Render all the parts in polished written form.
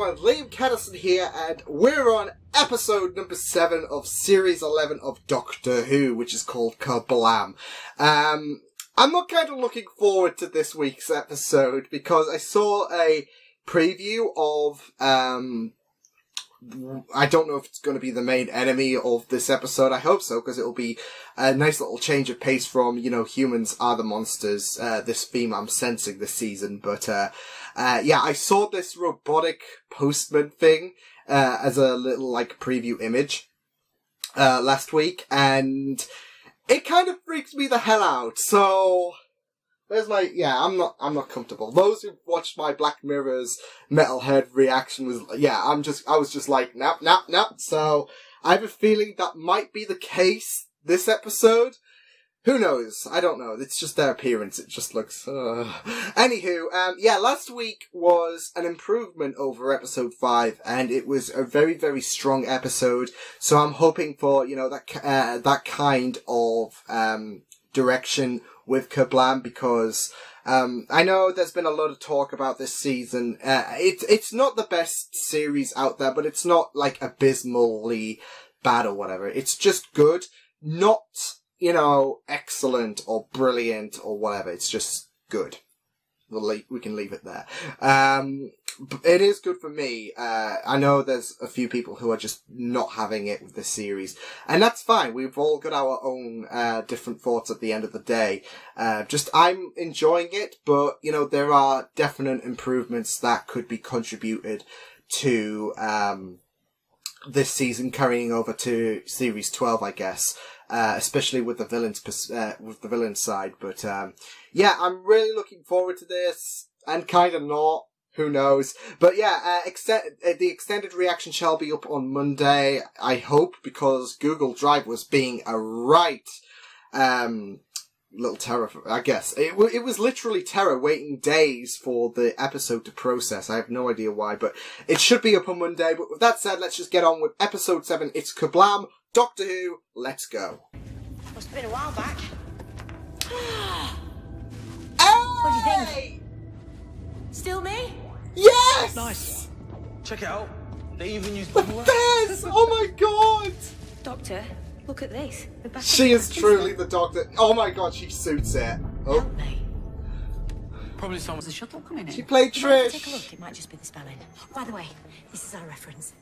everyone, Liam Catterson here, and we're on episode number 7 of series 11 of Doctor Who, which is called Kerblam. I'm not kind of looking forward to this week's episode because I saw a preview of, I don't know if it's going to be the main enemy of this episode. I hope so, because it'll be a nice little change of pace from, you know, humans are the monsters, this theme I'm sensing this season. But, yeah, I saw this robotic postman thing, as a little, like, preview image, last week, and it kind of freaks me the hell out. So, there's my, yeah, I'm not comfortable. Those who watched my Black Mirror's Metalhead reaction was, yeah, I was just like, nope. So, I have a feeling that might be the case this episode. Who knows? I don't know. It's just their appearance. It just looks, Anywho, yeah, last week was an improvement over episode 5, and it was a very, very strong episode. So I'm hoping for, you know, that kind of, direction with Kerblam, because I know there's been a lot of talk about this season. It's not the best series out there, but it's not like abysmally bad or whatever. It's just good, not, you know, excellent or brilliant or whatever. It's just good. We can leave it there. It is good for me. I know there's a few people who are just not having it with this series, and that's fine. We've all got our own different thoughts at the end of the day. Just I'm enjoying it, but you know, there are definite improvements that could be contributed to this season carrying over to series 12, I guess. Especially with the villain side, but yeah, I'm really looking forward to this, and kind of not. Who knows? But yeah, the extended reaction shall be up on Monday, I hope, because Google Drive was being a right little terror. I guess it was literally terror, waiting days for the episode to process. I have no idea why, but it should be up on Monday. But with that said, let's just get on with episode 7. It's Kerblam, Doctor Who. Let's go. Must have been a while back. What do you think? Still me? Yes! Nice. Check it out. They even use the bubble wrap. Fez! Oh my god! Doctor, look at this. She is truly the Doctor. Oh my god, she suits it. Oh. Help me. Probably someone's There's a shuttle coming in. She played Trish. Take a look. It might just be the spelling. By the way, this is our reference.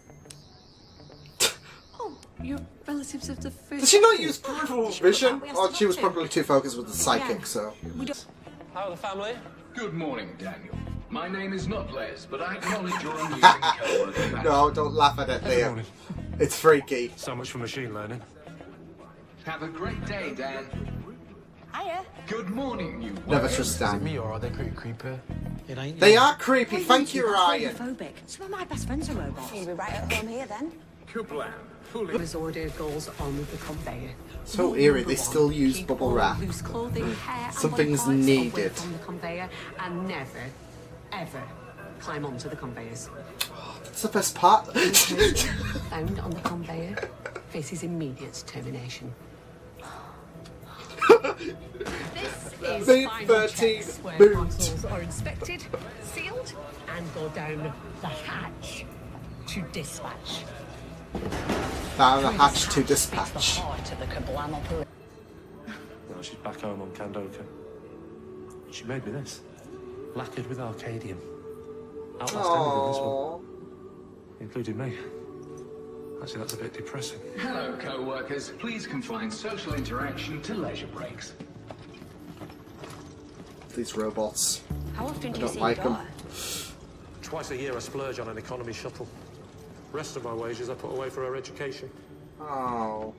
Oh, you're relatives of the first. Did she not use peripheral vision? Or she was probably too focused with the psychic, so. How are the family? Good morning, Daniel. My name is not Les, but I acknowledge your amusing co-worker. No, don't laugh at it, Liam. It's freaky. So much for machine learning. Have a great day, Dan. Hiya. Good morning, you. Never trust Dan. Me or are they pretty creepy? It ain't. They are creepy. Thank you, Ryan. Homophobic. Some of my best friends are robots. You'll be right at home here then. Kerblam. Disorder goes on with the conveyor. So eerie. They still use Keep bubble all wrap. loose clothing, hair, Something's and body parts away needed. from the conveyor, and never, ever climb onto the conveyors. That's the best part. Found on the conveyor faces immediate termination. This is Big final 13 checks where boot. parcels are inspected, sealed, and go down the hatch to dispatch. Down the hatch to The dispatch. heart of the Kerblam operation. No, she's back home on Kandoka. She made me this. Lacquered with Arcadium. Outlast anything, this one. Including me. Actually, that's a bit depressing. Hello, co-workers. Please confine social interaction to leisure breaks. These robots. How often do I you don't see like your them. daughter? Twice a year I splurge on an economy shuttle. Rest of my wages I put away for her education. Oh.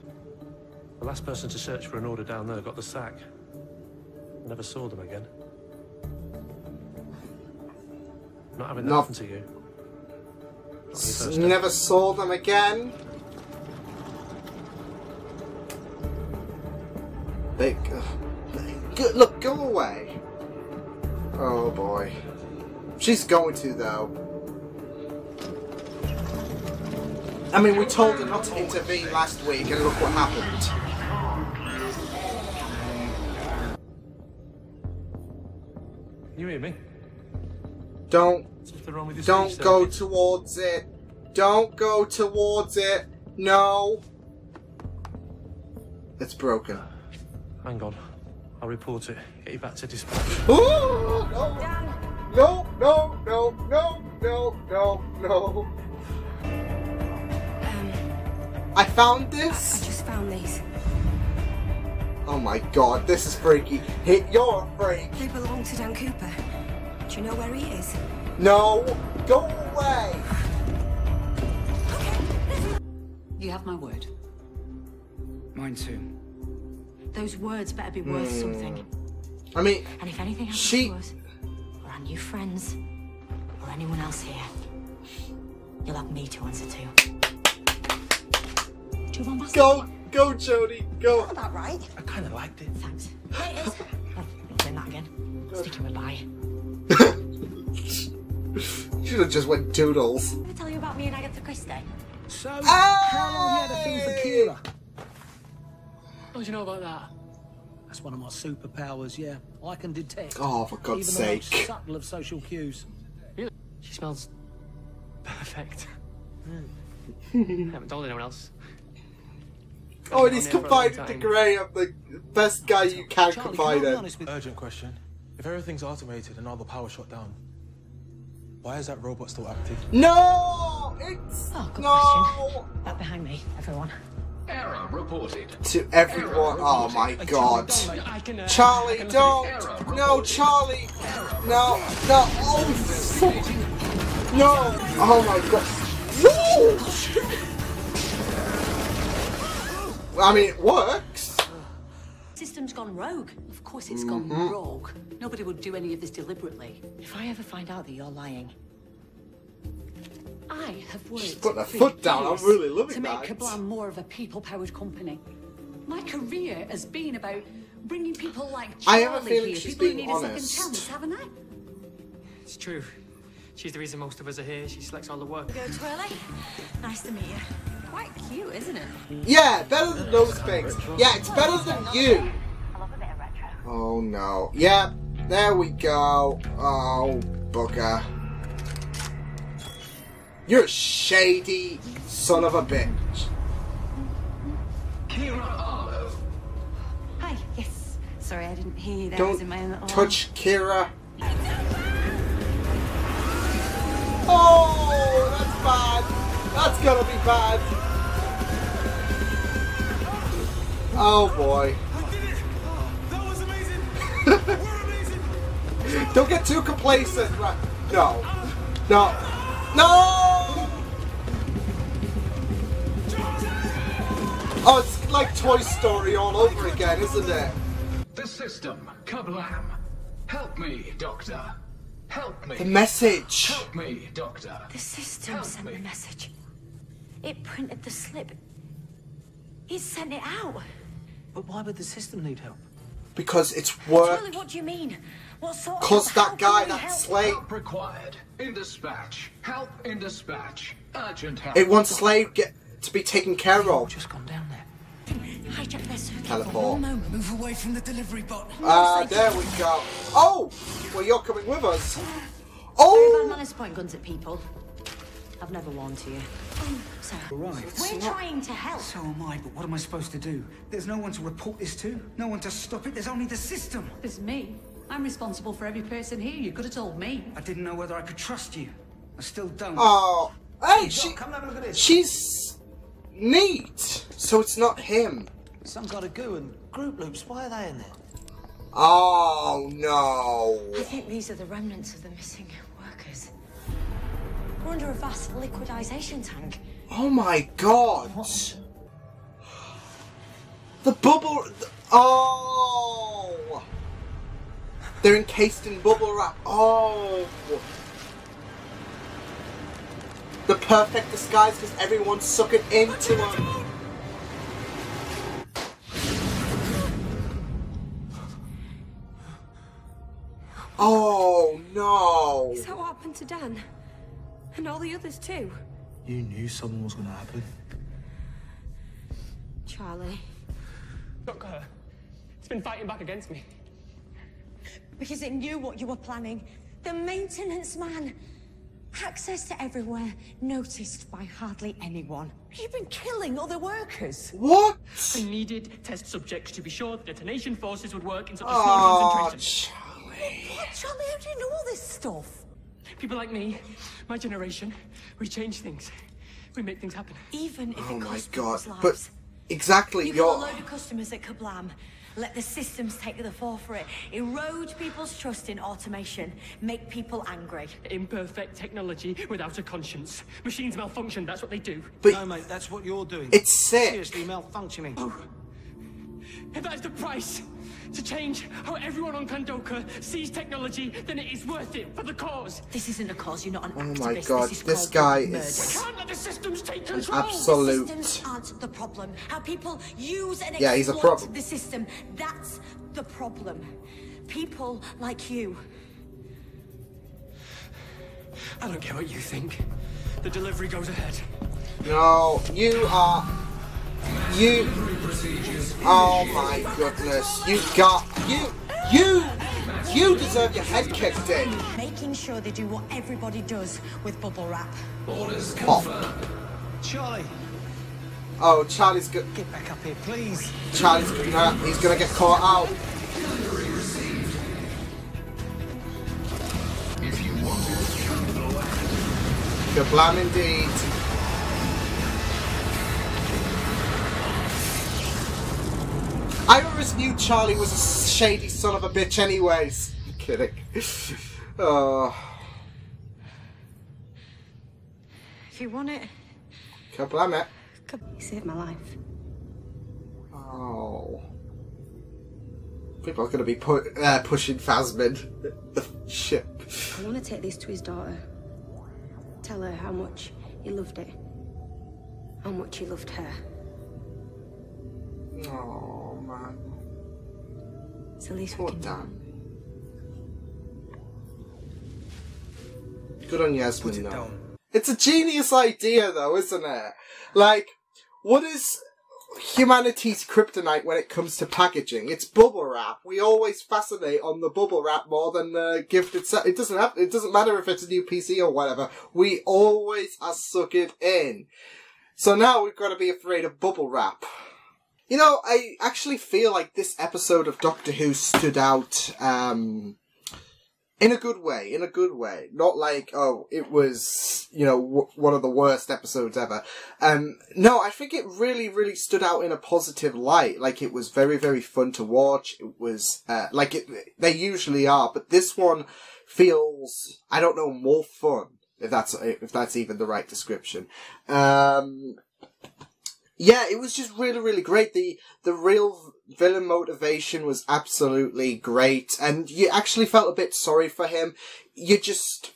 The last person to search for an order down there got the sack. Never saw them again. Not having that happen to you. Not on your first day. Never saw them again. Look, go away. Oh boy. She's going to, though. I mean, we told her not to intervene last week, and look what happened. You hear me? Something wrong with your Don't speech go circuit? towards it. Don't go towards it. No. It's broken. Hang on. I'll report it. Get you back to dispatch. Ooh, no. No, no, no, no, no, no, no. I found this. I just found these. Oh my god, this is freaky. Hey, you're a freak. They belong to Dan Cooper. Do you know where he is? No, go away. You have my word. Mine too. Those words better be worth something. I mean, And if anything happens she... to us, or our new friends, or anyone else here, you'll have me to answer to. Do you want my Go, Jodie, go. Not about right. I kind of liked it. Thanks. There it is. Oh, not doing that again. Sticking with bye. Should have just went doodles. Did I tell you about me and Agatha Christie? So, how long you had a thing for Kira? How do you know about that? That's one of my superpowers, yeah. I can detect. Oh, for God's even the most sake. subtle of social cues. Really? She smells perfect. I haven't told anyone else. Oh, and he's confided to Graham, the best guy you can Charlie, confide can I be in. honest with you? Urgent question. If everything's automated and all the power shut down, why is that robot still active? No! It's... Oh, good no! question. Back behind me, everyone. Error reported. To everyone. Oh my god. I can, Charlie, don't! No, Charlie! No, no, oh fuck! No! Oh my god. No! I mean, it works. System's gone rogue. Of course it's gone rogue. Nobody would do any of this deliberately. If I ever find out that you're lying, I have worked Put her for foot down, I'm years really loving to make that. Kerblam more of a people-powered company. My career has been about bringing people like I Charlie have a feeling here, she's people who being need a honest. second chance, haven't I? It's true. She's the reason most of us are here. She selects all the work. go Twirly. Nice to meet you. Quite cute, isn't it? Yeah, better than those things. Yeah, it's better than you. I love a bit of retro. Oh no. Yeah, there we go. Oh, bugger. You're a shady son of a bitch. Kira Arlo. Hi, yes. Sorry, I didn't hear you there. I Don't was in my own little touch Kira. Oh, that's bad. That's gonna be bad. Oh boy. That was amazing! We're amazing! Don't get too complacent. Right. No. No. No! Oh, it's like Toy Story all over again, isn't it? The system. Kerblam. Help me, Doctor. Help me. The message. Help me, Doctor. The system Help sent me. the message. It printed the slip. It sent it out. But why would the system need help? Because it's work. Twirly, what do you mean? What sort of Cause help? that guy, How can we that help? slave, Help required. In dispatch. Help in dispatch. Urgent help. it wants slave get to be taken care I've of. just gone down there. Hijack their circuit for Teleport. one moment. Move away from the delivery bot. There we go. Oh! Well, you're coming with us. Very bad Oh! manners to point guns at people. I've never warned to you. So, Right. we're trying to help. So am I, but what am I supposed to do? There's no one to report this to. No one to stop it. There's only the system. There's me. I'm responsible for every person here. You could have told me. I didn't know whether I could trust you. I still don't. Oh. Hey, Come have a look at this. she's neat. So it's not him. Some kind of goo and group loops. Why are they in there? Oh no. I think these are the remnants of the missing workers. We're under a vast liquidization tank. Oh my god. The bubble. Oh. They're encased in bubble wrap. Oh. The perfect disguise because everyone's sucking into them. Oh no. Is that what happened to Dan? And all the others too? You knew something was gonna happen. Charlie. Look, it's been fighting back against me. Because it knew what you were planning. The maintenance man. Access to everywhere, noticed by hardly anyone. You've been killing other workers. What? I needed test subjects to be sure the detonation forces would work in such a small concentration. What, Charlie? How do you know all this stuff? People like me, my generation, we change things. We make things happen. Even if Oh it my costs god. people's But lives. exactly, You got a load of customers at Kerblam. Let the systems take the fall for it. Erode people's trust in automation. Make people angry. Imperfect technology without a conscience. Machines malfunction, that's what they do. But no, mate, that's what you're doing. It's sick. Seriously malfunctioning. Oh. If that is the price to change how everyone on Kandoka sees technology, then it is worth it for the cause. This isn't a cause, you're not an Oh activist. my god, this this called guy murder. is We can't let the systems take an control. absolute... The systems aren't the problem. How people use and Yeah, he's a exploit problem. the system. That's the problem. People like you. I don't care what you think. The delivery goes ahead. No, you are... You... Oh my goodness. You deserve your head kicked in. Making sure they do what everybody does with bubble wrap. Orders Oh. confirmed. Charlie, Oh, Charlie's good. get back up here, please. Charlie's he's gonna get caught out. Delivery received. If you want it, come the way. Kerblam indeed. I always knew Charlie was a shady son of a bitch anyways. I'm kidding. Oh. If you want it, Kerblam it. you saved my life. Oh. People are going to be pushing Phasmin. The ship. I want to take this to his daughter. Tell her how much he loved it. How much he loved her. Oh, man. It's the least Poor we can do. Dan. Good on Yasmin, though. down. It's a genius idea, though, isn't it? Like, what is humanity's kryptonite when it comes to packaging? It's bubble wrap. We always fascinate on the bubble wrap more than the gift itself. It doesn't matter if it's a new PC or whatever. We always are sucking in. So now we've got to be afraid of bubble wrap. You know, I actually feel like this episode of Doctor Who stood out, in a good way. Not like, oh, it was, you know, one of the worst episodes ever. No, I think it really, really stood out in a positive light. Like, it was very, very fun to watch. It was, they usually are, but this one feels, I don't know, more fun, if that's even the right description. Yeah, it was just really, really great. The real villain motivation was absolutely great, and you actually felt a bit sorry for him. You just,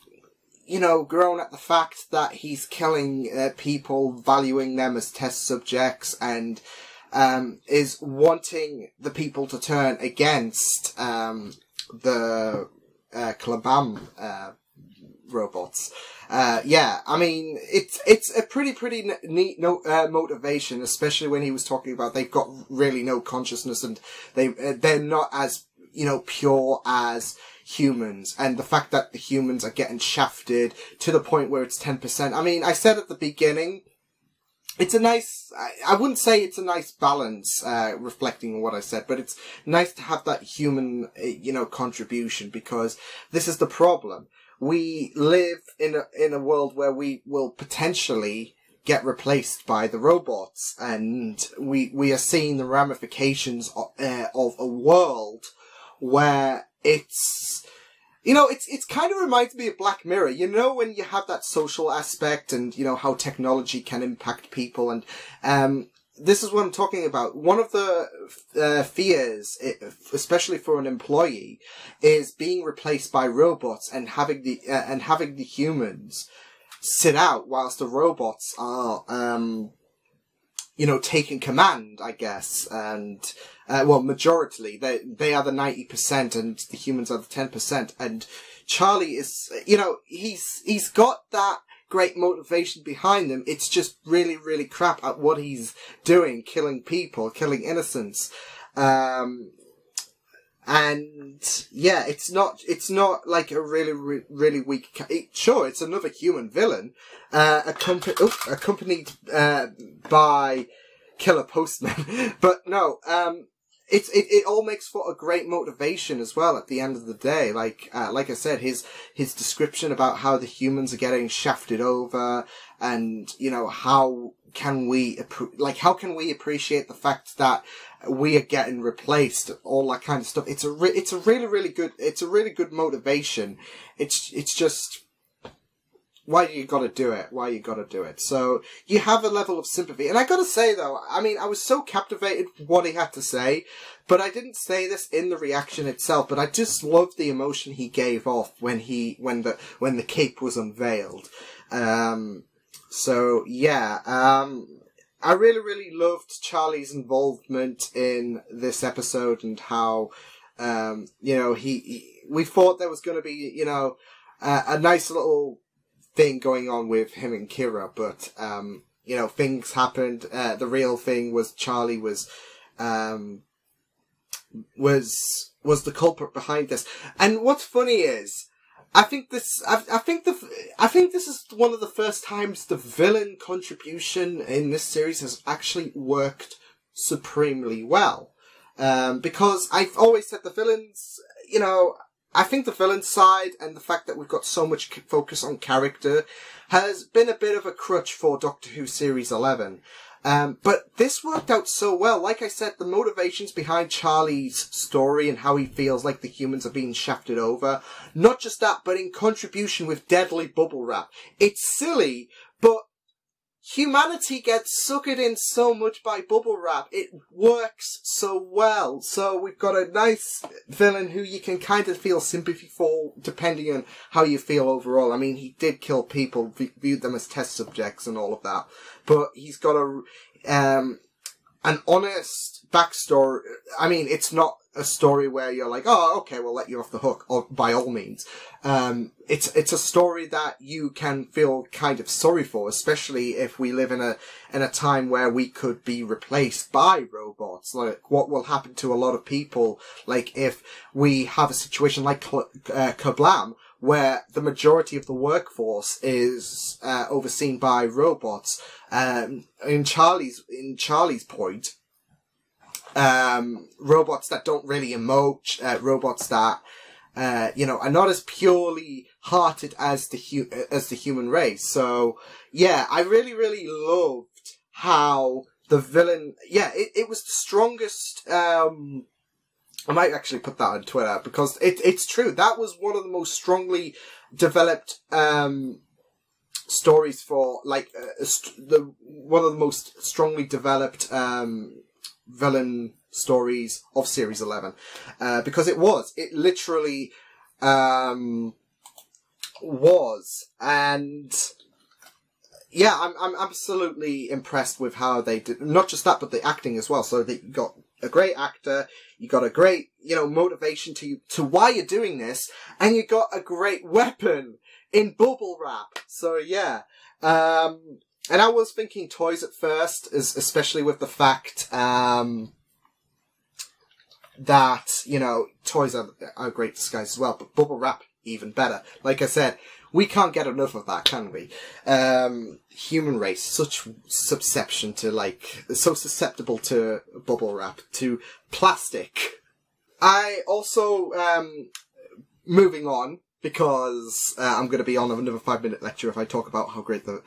you know, groan at the fact that he's killing people, valuing them as test subjects, and is wanting the people to turn against the Kerblam robots. Yeah, I mean, it's a pretty neat motivation, especially when he was talking about they've got really no consciousness and they're not as, you know, pure as humans, and the fact that the humans are getting shafted to the point where it's 10%. I mean, I said at the beginning, it's a nice, I wouldn't say it's a nice balance, reflecting on what I said, but it's nice to have that human, you know, contribution, because this is the problem. We live in a world where we will potentially get replaced by the robots, and we are seeing the ramifications of a world where it's, you know, it's kind of reminds me of Black Mirror. You know, when you have that social aspect and, you know, how technology can impact people, and this is what I'm talking about. One of the fears, especially for an employee, is being replaced by robots and having the humans sit out whilst the robots are, you know, taking command, I guess. And well, majority they are the 90% and the humans are the 10%. And Charlie is, you know, he's got that great motivation behind him. It's just really, really crap at what he's doing, killing people, killing innocents. And And yeah, it's not like a really weak, sure, it's another human villain, accompanied, by killer postmen. But no, it all makes for a great motivation as well at the end of the day. Like I said, his description about how the humans are getting shafted over, and, you know, how can we appreciate the fact that we are getting replaced, all that kind of stuff. It's a really good motivation. It's just, why you gotta do it? So, you have a level of sympathy. And I gotta say though, I mean, I was so captivated with what he had to say, but I didn't say this in the reaction itself, but I just loved the emotion he gave off when the cape was unveiled. So yeah, I really loved Charlie's involvement in this episode, and how, you know, we thought there was gonna be, you know, a nice little thing going on with him and Kira, but, you know, things happened. The real thing was Charlie was the culprit behind this. And what's funny is, I think this is one of the first times the villain contribution in this series has actually worked supremely well. Because I've always said the villains, you know, I think the villain side and the fact that we've got so much focus on character has been a bit of a crutch for Doctor Who Series 11. But this worked out so well. Like I said, the motivations behind Charlie's story and how he feels like the humans are being shafted over. Not just that, but in contribution with deadly bubble wrap. It's silly, but humanity gets suckered in so much by bubble wrap. It works so well. So we've got a nice villain who you can kind of feel sympathy for, depending on how you feel overall. I mean, he did kill people, viewed them as test subjects and all of that. But he's got an honest backstory. I mean, it's not a story where you're like, oh, okay, we'll let you off the hook, or by all means. It's a story that you can feel kind of sorry for, especially if we live in a time where we could be replaced by robots. Like, what will happen to a lot of people, like, if we have a situation like Kerblam, where the majority of the workforce is overseen by robots. In Charlie's point, robots that don't really emote, robots that, you know, are not as purely hearted as the human race. So, yeah, I really loved how the villain, it was the strongest, I might actually put that on Twitter, because it's true. That was one of the most strongly developed, stories for, like, one of the most strongly developed, villain stories of Series 11. Because it literally, was. And, yeah, I'm absolutely impressed with how they did, not just that, but the acting as well. So they got a great actor, you got a great, you know, motivation to why you're doing this, and you got a great weapon in bubble wrap. So yeah, and I was thinking toys at first, especially with the fact, that, you know, toys are a great disguise as well, but bubble wrap even better. Like I said, we can't get enough of that, can we? Human race, such susception to, like, so susceptible to bubble wrap, to plastic. I also, moving on, because I'm going to be on another 5-minute lecture if I talk about how great the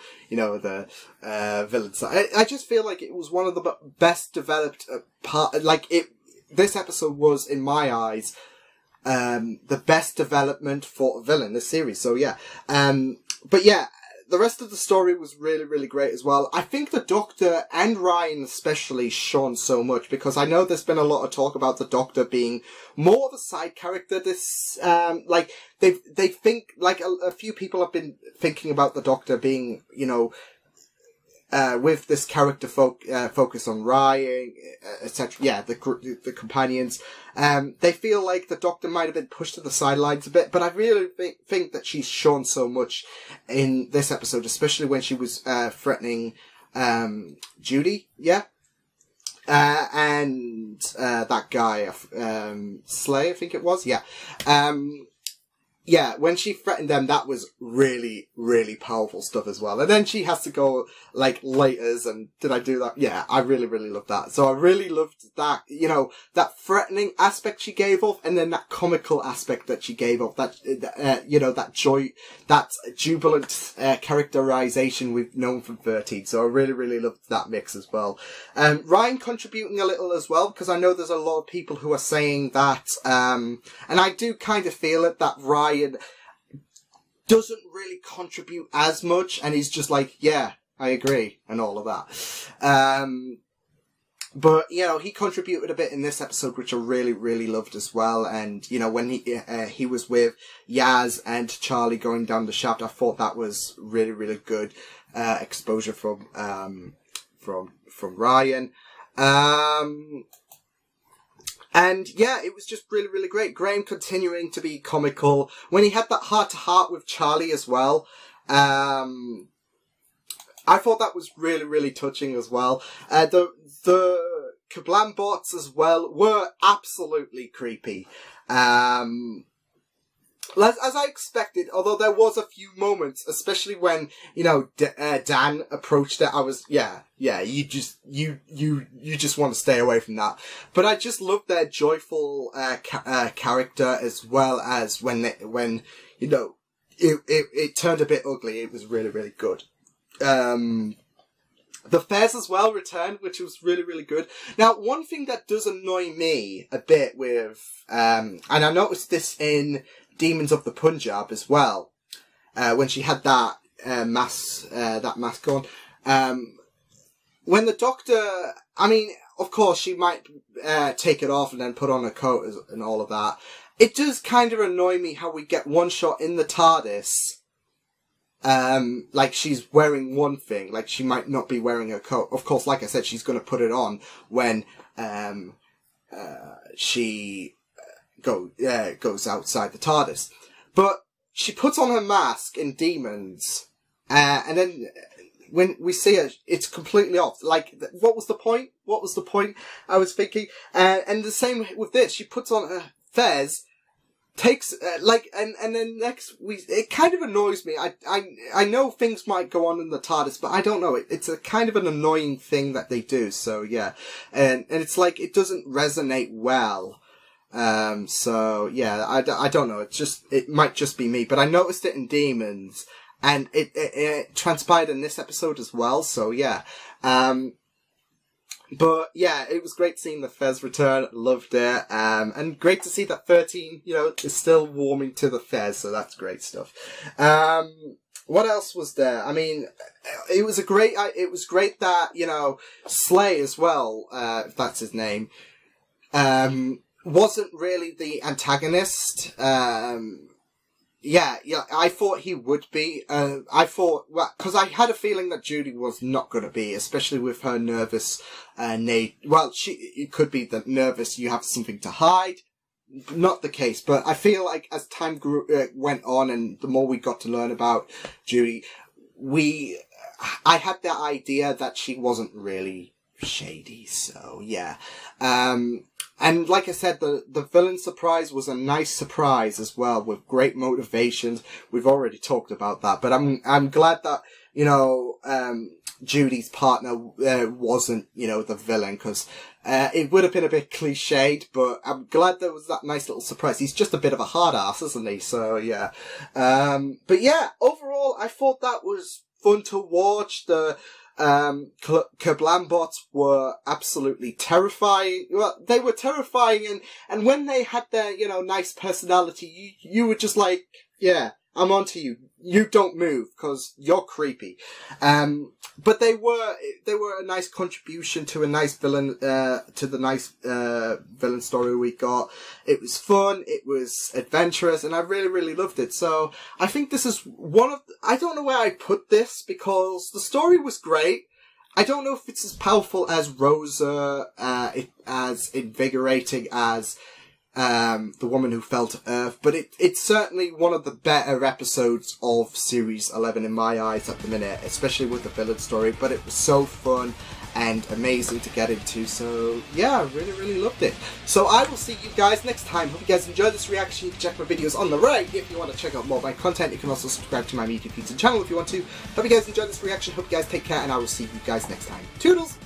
villains are. I just feel like it was one of the best developed this episode was, in my eyes, the best development for a villain in this series. So yeah. But yeah, the rest of the story was really great as well. I think the Doctor and Ryan especially shone so much, because I know there's been a lot of talk about the Doctor being more of a side character. This, like, they think, like, a few people have been thinking about the Doctor being, you know, with this character focus on Ryan, etc. Yeah, the companions. They feel like the Doctor might have been pushed to the sidelines a bit, but I really think that she's shown so much in this episode, especially when she was threatening Judy. Yeah. And that guy, Slay, I think it was, yeah. Yeah, when she threatened them, that was really, really powerful stuff as well. And then she has to go, like, laters, and did I do that? Yeah, I really, really loved that. So I really loved that, you know, that threatening aspect she gave off, and then that comical aspect that she gave off, that, you know, that joy, that jubilant, characterization we've known from 13. So I really, really loved that mix as well. Ryan contributing a little as well, because I know there's a lot of people who are saying that, and I do kind of feel it, that Ryan doesn't really contribute as much, and he's just like, yeah, I agree, and all of that. But, you know, he contributed a bit in this episode, which I really, really loved as well. And, you know, when he was with Yaz and Charlie going down the shaft, I thought that was really, really good, exposure from Ryan. And yeah, it was just really, really great. Graham continuing to be comical. When he had that heart-to-heart with Charlie as well, I thought that was really, really touching as well. The Kerblam bots as well were absolutely creepy. As I expected, although there was a few moments, especially when, you know, Dan approached it, I was, yeah, you just want to stay away from that. But I just loved their joyful, character, as well as when, you know, it turned a bit ugly. It was really, really good. The Fez as well returned, which was really, really good. Now, one thing that does annoy me a bit with, and I noticed this in Demons of the Punjab as well, when she had that mask on. When the Doctor, I mean, of course she might take it off and then put on a coat and all of that. It does kind of annoy me how we get one shot in the TARDIS, like she's wearing one thing, like she might not be wearing her coat. Of course, like I said, she's going to put it on when she goes outside the TARDIS. But she puts on her mask in Demons, and then when we see her, it's completely off. Like, what was the point? What was the point? I was thinking. And the same with this. She puts on her fez, takes, and then next it kind of annoys me. I know things might go on in the TARDIS, but I don't know. It's a kind of an annoying thing that they do. So yeah. And it's like, it doesn't resonate well. So yeah, I don't know. It might just be me, but I noticed it in Demons, and it transpired in this episode as well. So yeah. But yeah, it was great seeing the Fez return. Loved it. And great to see that 13, you know, is still warming to the Fez. So that's great stuff. What else was there? I mean, it was great that, you know, Slay as well, if that's his name, wasn't really the antagonist. Yeah, I thought he would be. Because I had a feeling that Judy was not going to be, especially with her nervous, it could be that nervous, you have something to hide. Not the case, but I feel like as time went on and the more we got to learn about Judy, I had the idea that she wasn't really shady, so yeah. And like I said, the villain surprise was a nice surprise as well, with great motivations. We've already talked about that, but I'm glad that, you know, Judy's partner, wasn't, you know, the villain, because, it would have been a bit cliched, but I'm glad there was that nice little surprise. He's just a bit of a hard ass, isn't he? So yeah. But yeah, overall, I thought that was fun to watch. The Kerblam bots were absolutely terrifying. Well, they were terrifying, and when they had their, you know, nice personality, you were just like, yeah, I'm onto you. You don't move, cause you're creepy. But they were a nice contribution to a nice villain, to the nice, villain story we got. It was fun, it was adventurous, and I really, really loved it. So, I think this is I don't know where I put this, because the story was great. I don't know if it's as powerful as Rosa, as invigorating as, The Woman Who Fell to Earth, but it's certainly one of the better episodes of Series 11 in my eyes at the minute, especially with the villain story. But it was so fun, and amazing to get into. So yeah, I really, really loved it. So I will see you guys next time. Hope you guys enjoyed this reaction. You can check my videos on the right if you want to check out more of my content. You can also subscribe to my Media Pizza channel if you want to. Hope you guys enjoyed this reaction. Hope you guys take care, and I will see you guys next time. Toodles!